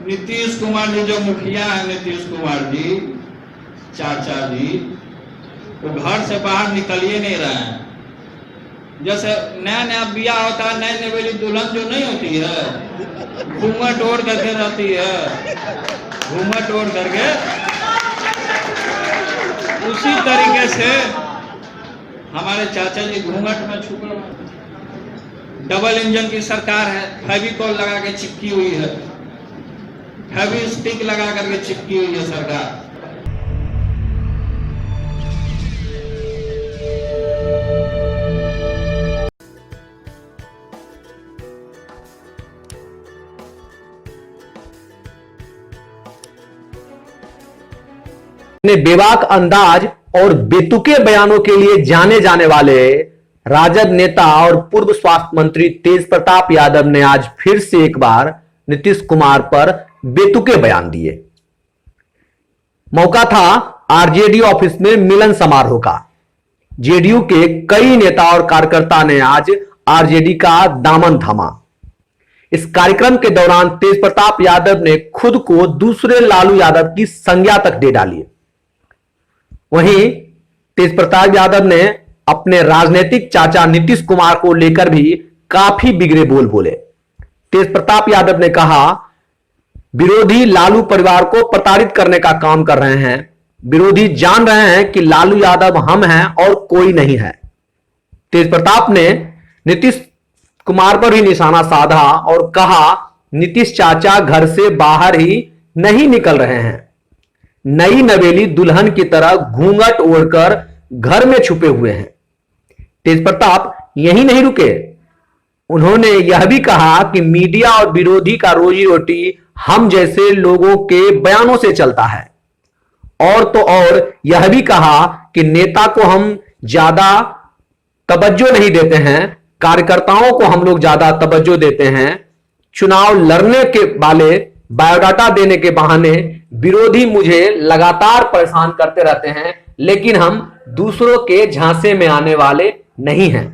नीतीश कुमार जी जो मुखिया है, नीतीश कुमार जी चाचा जी, वो घर से बाहर निकलिए नहीं रहे हैं। जैसे नया नया ब्याह होता है, नई नवेली दुल्हन जो नहीं होती है, घूंघट ओढ़ करके रहती है, घूंघट ओढ़ करके, उसी तरीके से हमारे चाचा जी घूंघट में छुपे हुए। डबल इंजन की सरकार है, फेविकॉल लगा के चिपकी हुई है, फेवी स्टिक लगा करके चिपकी हुई है सरकार। अपने बेबाक अंदाज और बेतुके बयानों के लिए जाने जाने वाले राजद नेता और पूर्व स्वास्थ्य मंत्री तेज प्रताप यादव ने आज फिर से एक बार नीतीश कुमार पर बेतुके बयान दिए। मौका था आरजेडी ऑफिस में मिलन समारोह का। जेडीयू के कई नेता और कार्यकर्ता ने आज आरजेडी का दामन थामा। इस कार्यक्रम के दौरान तेज प्रताप यादव ने खुद को दूसरे लालू यादव की संज्ञा तक दे डाली। वहीं तेज प्रताप यादव ने अपने राजनीतिक चाचा नीतीश कुमार को लेकर भी काफी बिगड़े बोल बोले। तेज प्रताप यादव ने कहा, विरोधी लालू परिवार को प्रताड़ित करने का काम कर रहे हैं। विरोधी जान रहे हैं कि लालू यादव हम हैं और कोई नहीं है। तेज प्रताप ने नीतीश कुमार पर ही निशाना साधा और कहा, नीतीश चाचा घर से बाहर ही नहीं निकल रहे हैं। नई नवेली दुल्हन की तरह घूंघट ओढ़कर घर में छुपे हुए हैं। तेज प्रताप यही नहीं रुके, उन्होंने यह भी कहा कि मीडिया और विरोधी का रोजी रोटी हम जैसे लोगों के बयानों से चलता है। और तो और यह भी कहा कि नेता को हम ज्यादा तवज्जो नहीं देते हैं, कार्यकर्ताओं को हम लोग ज्यादा तवज्जो देते हैं। चुनाव लड़ने के वाले बायोडाटा देने के बहाने विरोधी मुझे लगातार परेशान करते रहते हैं, लेकिन हम दूसरों के झांसे में आने वाले नहीं हैं।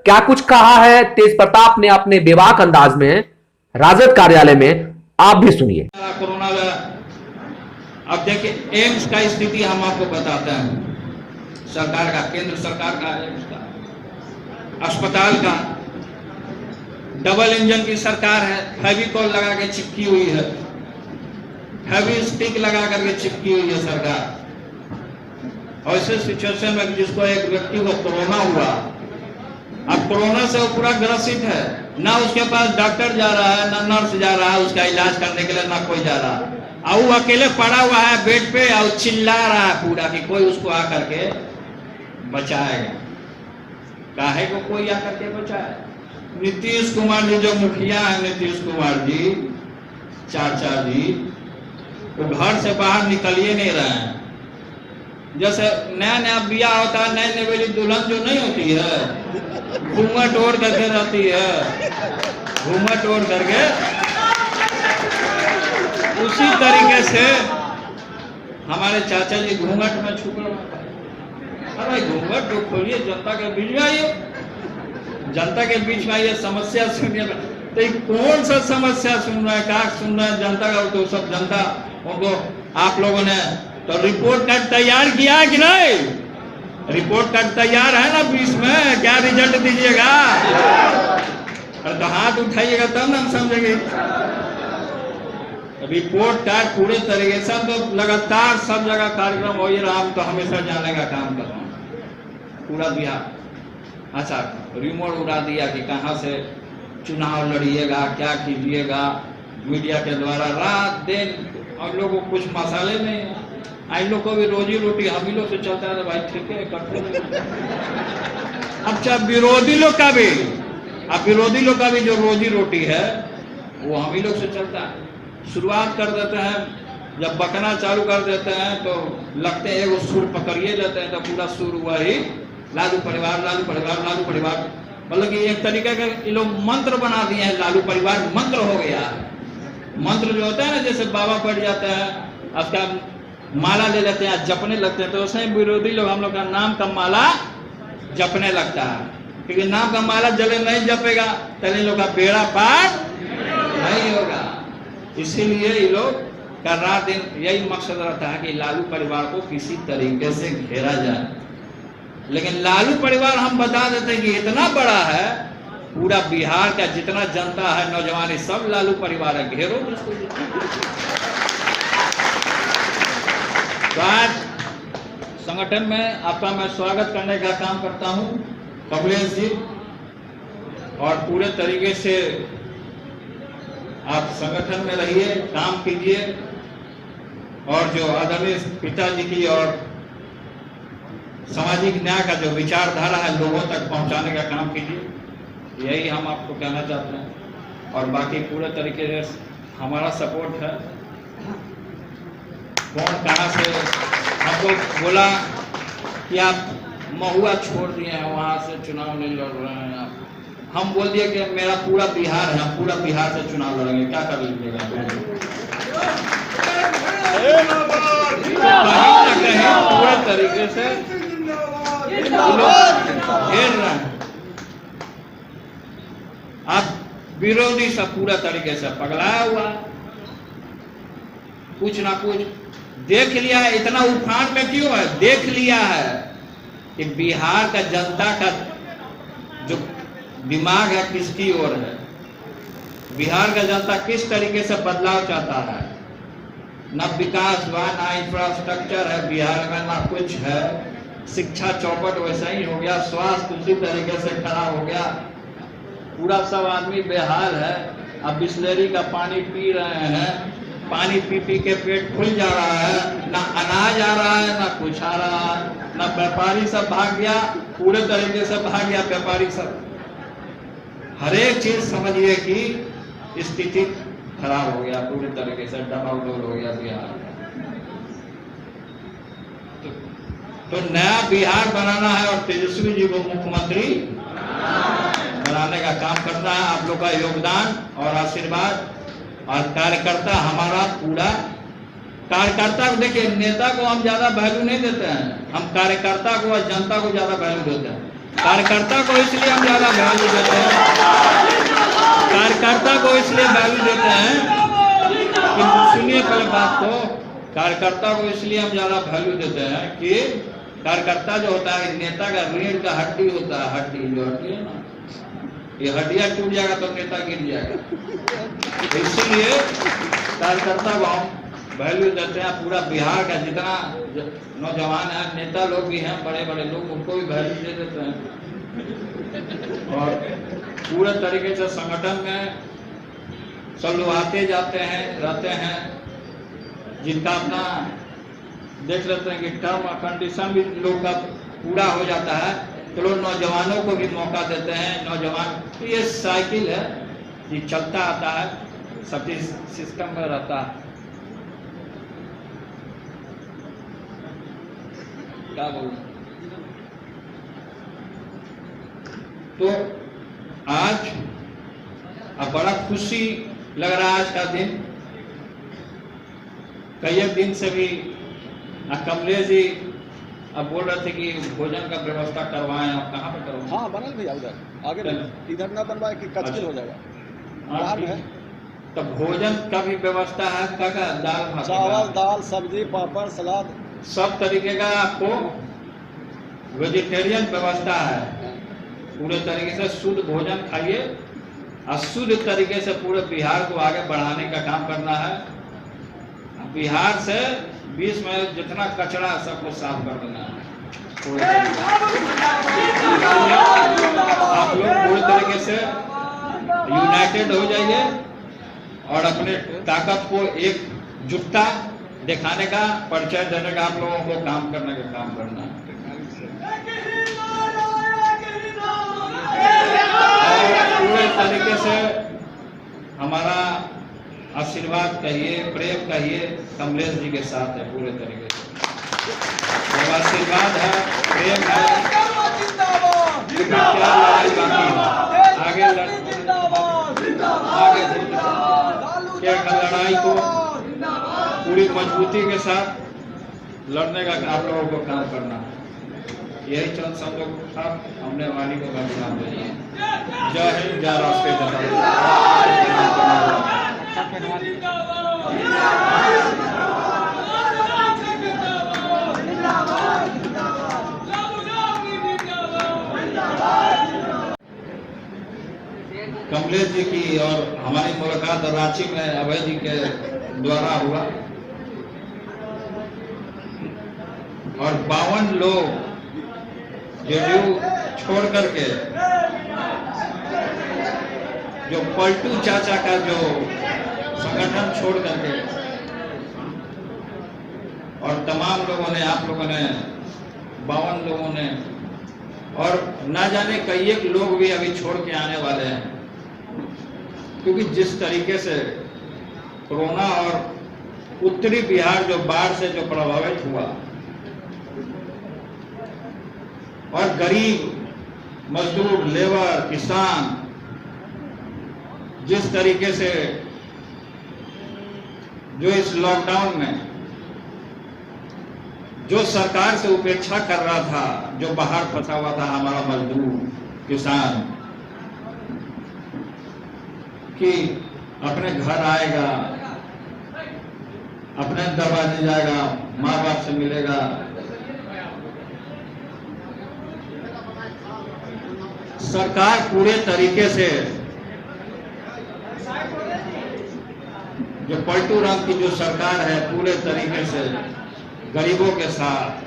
क्या कुछ कहा है तेज प्रताप ने अपने बेबाक अंदाज में राजद कार्यालय में, आप भी सुनिए। कोरोना अब देखिए एम्स का स्थिति हम आपको बताते हैं, सरकार का, केंद्र सरकार का एम्स का, अस्पताल का डबल इंजन की सरकार है, फेविकॉल लगा के चिपकी हुई है, फेवी स्टिक लगा करके चिपकी हुई है सरकार। और ऐसे सिचुएशन में जिसको एक व्यक्ति को कोरोना हुआ, अब कोरोना से वो पूरा ग्रसित है, ना उसके पास डॉक्टर जा रहा है, ना नर्स जा रहा है उसका इलाज करने के लिए, ना कोई जा रहा है। और वो अकेले पड़ा हुआ है बेड पे और चिल्ला रहा है पूरा कि कोई उसको आकर के बचाएगा। काहे को कोई आकर के बचाए? नीतीश कुमार जी जो मुखिया है, नीतीश कुमार जी चाचा जी, वो घर से बाहर निकलिए नहीं रहे हैं। जैसे नया नया ब्याह होता है, नई नवेली दुल्हन जो नहीं होती है, घूंघट ओढ़ करके रहती है, घूंघट ओढ़ करके, उसी तरीके से हमारे चाचा जी घूंघट में छुपे हुए। अरे घूंघट तो खोलिए, जनता के बीच में आइए, जनता के बीच में आइए, समस्या सुनिए। तो कौन सा समस्या सुन रहा है, क्या सुन रहा है जनता का? तो सब जनता उनको आप लोगों ने तो रिपोर्ट कार्ड तैयार किया है कि नहीं? रिपोर्ट कार्ड तैयार है ना 20 में, क्या रिजल्ट दीजिएगा? अरे तो हाथ उठाइएगा तब ना हम समझेंगे। रिपोर्ट कार्ड पूरे तरीके से तो लगातार सब जगह कार्यक्रम हो ही रहा, हम तो हमेशा जाने का काम कर रहे हैं पूरा बिहार। अच्छा, रिमोट उड़ा दिया कि कहाँ से चुनाव लड़िएगा, क्या कीजिएगा, मीडिया के द्वारा रात दिन। हम लोग को कुछ मसाले नहीं है, इन लोग को भी रोजी रोटी हम ही लोग से चलता है। भाई ठीक है, करते। अच्छा, विरोधी लोग का भी, अब विरोधी लोग का भी जो रोजी रोटी है वो हम ही लोग से चलता है। शुरुआत कर देते हैं, जब बकना चालू कर देते हैं तो लगते हैं वो सुर पकड़िए लेते हैं, तो पूरा सुर हुआ ही लालू परिवार, लालू परिवार, लालू परिवार। मतलब कि एक तरीके का ये लोग मंत्र बना दिए हैं, लालू परिवार मंत्र हो गया। मंत्र जो होता है ना, जैसे बाबा पढ़ जाता है, उसका माला ले लेते हैं, जपने लगते हैं, तो उसमें विरोधी लोग हम लोग का नाम का माला जपने लगता है। क्योंकि नाम का माला जले नहीं जपेगा तो इन लोग का बेड़ा पार नहीं होगा। इसीलिए ये लोग का रात दिन यही मकसद रहता है कि लालू परिवार को किसी तरीके से घेरा जाए। लेकिन लालू परिवार हम बता देते हैं कि इतना बड़ा है, पूरा बिहार का जितना जनता है, नौजवान, सब लालू परिवार है, घेरो उसको। तो आज संगठन में आपका मैं स्वागत करने का काम करता हूं, कमलेश जी, और पूरे तरीके से आप संगठन में रहिए, काम कीजिए, और जो आदरणीय पिताजी की और सामाजिक न्याय का जो विचारधारा है लोगों तक पहुंचाने का काम कीजिए। यही हम आपको कहना चाहते हैं, और बाकी पूरे तरीके से हमारा सपोर्ट है। कौन कहाँ से हमको बोला कि आप महुआ छोड़ दिए हैं, वहाँ से चुनाव नहीं लड़ रहे हैं आप, हम बोल दिए कि मेरा पूरा बिहार है, हम पूरा बिहार से चुनाव लड़ेंगे, क्या कर लीजिएगा। कहीं पूरे तरीके से घेर रहे हैं, आप विरोधी सब पूरा तरीके से पगलाया हुआ, कुछ ना कुछ देख लिया है। इतना उफान में क्यों है? देख लिया है कि बिहार का जनता का जो दिमाग है किसकी ओर है, बिहार का जनता किस तरीके से बदलाव चाहता है। ना विकास हुआ, ना इंफ्रास्ट्रक्चर है बिहार में, ना कुछ है। शिक्षा चौपट वैसा ही हो गया, स्वास्थ्य उसी तरीके से खराब हो गया, पूरा सब आदमी बेहाल है। अब बिस्लेरी का पानी पी रहे हैं, पानी पी पी के पेट फूल जा रहा है, ना अनाज आ रहा है, ना कुछ आ रहा है, ना व्यापारी सब भाग गया, पूरे तरीके से भाग गया व्यापारी सब। हर एक चीज समझिए कि स्थिति खराब हो गया, पूरी तरीके से डबाडोल हो गया बिहार। तो नया बिहार बनाना है और तेजस्वी जी को मुख्यमंत्री बनाने का काम करना है। आप लोग का योगदान और आशीर्वाद, और कार्यकर्ता हमारा पूरा कार्यकर्ता को देखिए, नेता को हम ज्यादा वैल्यू नहीं देते हैं, हम कार्यकर्ता को और जनता को ज्यादा वैल्यू देते हैं। कार्यकर्ता को इसलिए हम ज्यादा वैल्यू देते हैं, कार्यकर्ता को इसलिए वैल्यू देते हैं कि सुनिए पहले बात को, कार्यकर्ता को इसलिए हम ज्यादा वैल्यू देते हैं कि कार्यकर्ता जो होता है नेता का रीढ़ का हड्डी होता है, हड्डी जो हड्डी है ना, ये हड्डियां टूट जाएगा तो नेता गिर जाएगा। इसलिए कार्यकर्ता को हम वैल्यू देते हैं। पूरा बिहार का जितना नौजवान है, नेता लोग भी हैं, बड़े बड़े लोग, उनको भी वैल्यू दे देते हैं। और पूरे तरीके से संगठन में सब लोग आते जाते हैं, रहते हैं, जिनका अपना देख लेते हैं कि टर्म कंडीशन भी लोग का पूरा हो जाता है, तो लोग नौजवानों को भी मौका देते हैं। नौजवान तो ये साइकिल है, ये चलता आता है, सब चीज सिस्टम में रहता है। क्या बोलूं, तो आज अब बड़ा खुशी लग रहा है आज का दिन। कई एक दिन से भी कमलेश जी अब बोल रहे थे कि भोजन का व्यवस्था करवाएं, आप कहाँ पे करवाएं? हाँ बनल भैया, उधर आगे इधर ना बनवाए कि कचकिल हो जाएगा। हाँ, है तो भोजन का भी व्यवस्था है, का दाल भात, चावल दाल सब्जी पापड़ सलाद सब तरीके का आपको वेजिटेरियन व्यवस्था है। पूरे तरीके से शुद्ध भोजन खाइए और शुद्ध तरीके से पूरे बिहार को आगे बढ़ाने का काम करना है। बिहार से 20 में जितना कचरा सबको साफ कर देना है। आप लोग पूरे तरीके से यूनाइटेड हो जाइए और अपने ताकत को एकजुटता दिखाने का, परिचय देने का, आप लोगों को काम करने का काम करना है। और पूरे तरीके से हमारा आशीर्वाद कहिए, प्रेम कहिए, कमलेश जी के साथ है पूरे तरीके से। जब आशीर्वाद है, प्रेम है, क्या लड़ाई बाकी है, आगे क्या लड़ाई को पूरी मजबूती के साथ लड़ने का आप लोगों को काम करना है। यही चंद सब लोग था, हमने वाणी को काम दिया। जय हिंद, जय राष्ट्रीय जनता दल। कमलेश जी की और हमारी मुलाकात रांची में अभय जी के द्वारा हुआ और 52 लोग जेडीयू छोड़ करके जो पलटू चाचा का जो संगठन छोड़ करके और तमाम लोगों ने, आप लोगों ने, 52 लोगों ने और ना जाने कई एक लोग भी अभी छोड़ के आने वाले हैं, क्योंकि जिस तरीके से कोरोना और उत्तरी बिहार जो बाढ़ से जो प्रभावित हुआ और गरीब मजदूर, लेबर, किसान जिस तरीके से जो इस लॉकडाउन में जो सरकार से उपेक्षा कर रहा था, जो बाहर फंसा हुआ था हमारा मजदूर, किसान, कि अपने घर आएगा, अपने दरवाजे जाएगा, माँ बाप से मिलेगा, सरकार पूरे तरीके से जो पलटू राम की जो सरकार है पूरे तरीके से गरीबों के साथ,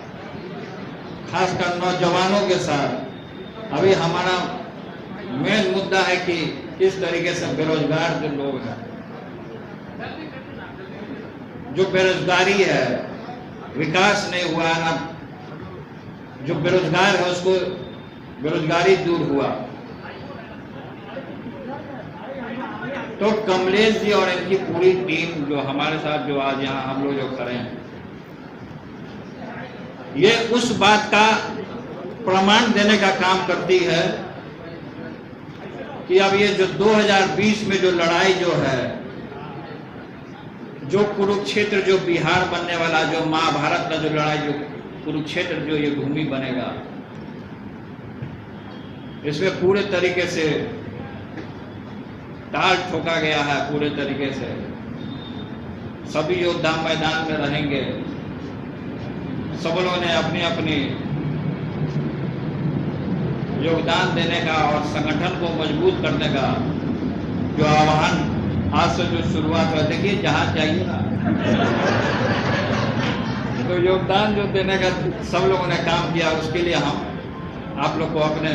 खासकर नौजवानों के साथ, अभी हमारा मेन मुद्दा है कि किस तरीके से बेरोजगार जो लोग हैं, जो बेरोजगारी है, विकास नहीं हुआ ना, जो बेरोजगार है उसको बेरोजगारी दूर हुआ। तो कमलेश जी और इनकी पूरी टीम जो हमारे साथ जो आज यहाँ हम लोग जो खड़े हैं, ये उस बात का प्रमाण देने का काम करती है कि अब ये जो 2020 में जो लड़ाई जो है, जो कुरुक्षेत्र जो बिहार बनने वाला, जो महाभारत का जो लड़ाई, जो कुरुक्षेत्र जो ये भूमि बनेगा, इसमें पूरे तरीके से ताल ठोका गया है। पूरे तरीके से सभी योद्धा मैदान में रहेंगे, सब लोगों ने अपनी अपनी योगदान देने का और संगठन को मजबूत करने का जो आह्वान आज से जो शुरुआत है, देखिए जहां चाहिए ना तो योगदान जो देने का सब लोगों ने काम किया, उसके लिए हम आप लोग को अपने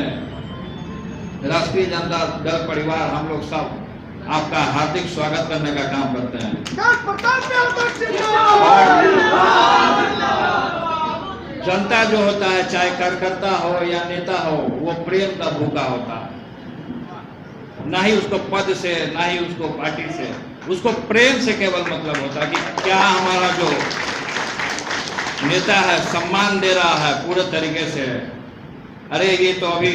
राष्ट्रीय जनता दल परिवार हम लोग सब आपका हार्दिक स्वागत करने का काम करते हैं। जनता जो होता है, चाहे कार्यकर्ता हो या नेता हो, वो प्रेम का भूखा होता है, ना ही उसको पद से, ना ही उसको पार्टी से, उसको प्रेम से केवल मतलब होता है कि क्या हमारा जो नेता है सम्मान दे रहा है पूरे तरीके से। अरे ये तो अभी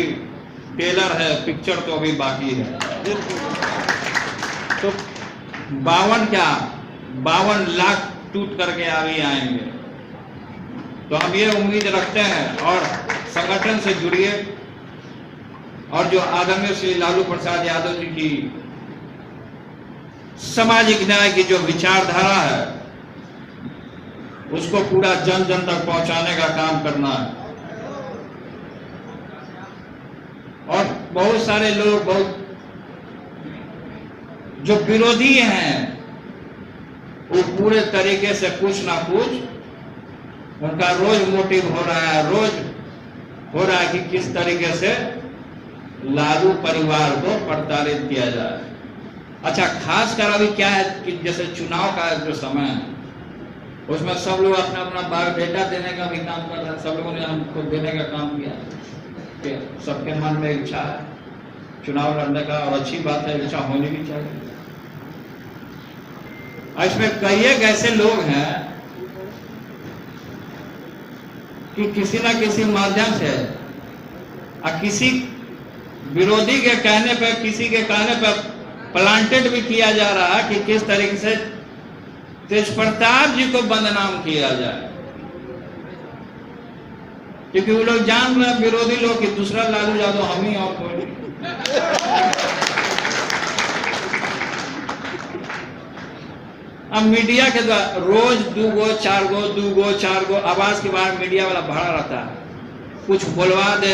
टेलर है, पिक्चर तो अभी बाकी है। तो 52 लाख टूट करके अभी आएंगे। तो हम ये उम्मीद रखते हैं और संगठन से जुड़िए और जो आदरणीय श्री लालू प्रसाद यादव जी की सामाजिक न्याय की जो विचारधारा है उसको पूरा जन जन तक पहुंचाने का काम करना है। और बहुत सारे लोग, बहुत जो विरोधी हैं, वो पूरे तरीके से कुछ ना कुछ उनका रोज मोटिव हो रहा है, रोज हो रहा है कि किस तरीके से लालू परिवार को प्रताड़ित किया जाए। अच्छा, खासकर अभी क्या है कि जैसे चुनाव का जो समय है उसमें सब लोग अपना अपना बायोडेटा देने का भी काम कर रहे हैं। सब लोगों ने हमको देने का काम किया कि सबके मन में इच्छा है चुनाव लड़ने का, और अच्छी बात है, इच्छा होनी भी चाहिए। इसमें कई एक ऐसे लोग हैं कि किसी ना किसी माध्यम से किसी विरोधी के कहने पर, किसी के कहने पर प्लांटेड भी किया जा रहा है कि किस तरीके से तेज प्रताप जी को बदनाम किया जाए, क्योंकि वो लोग जान रहे हैं विरोधी लोग कि दूसरा लालू यादव हम ही और कोई नहीं। अब मीडिया के द्वारा रोज 2 गो 4 गो 2 गो 4 गो आवाज के बाद मीडिया वाला भरा रहता है, कुछ बोलवा दे।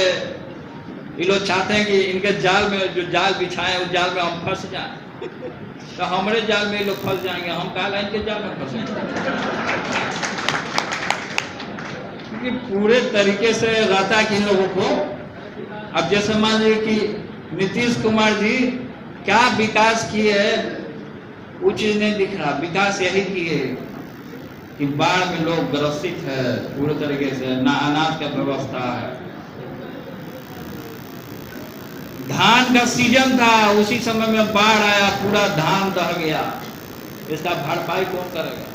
ये लोग चाहते हैं कि इनके जाल में जो जाल बिछाए उस जाल में हम फंस जाए, तो हमारे जाल में ये लोग फंस जाएंगे, हम कहा इनके जाल में फंसेंगे। क्योंकि पूरे तरीके से रहता है कि इन लोगों को, अब जैसे मान लीजिए कि नीतीश कुमार जी क्या विकास किए, वो चीज नहीं दिख रहा। विकास यही किए कि बाढ़ में लोग ग्रसित है पूरे तरीके से, ना अनाज का व्यवस्था है। धान का सीजन था, उसी समय में बाढ़ आया, पूरा धान दह गया, इसका भरपाई कौन करेगा?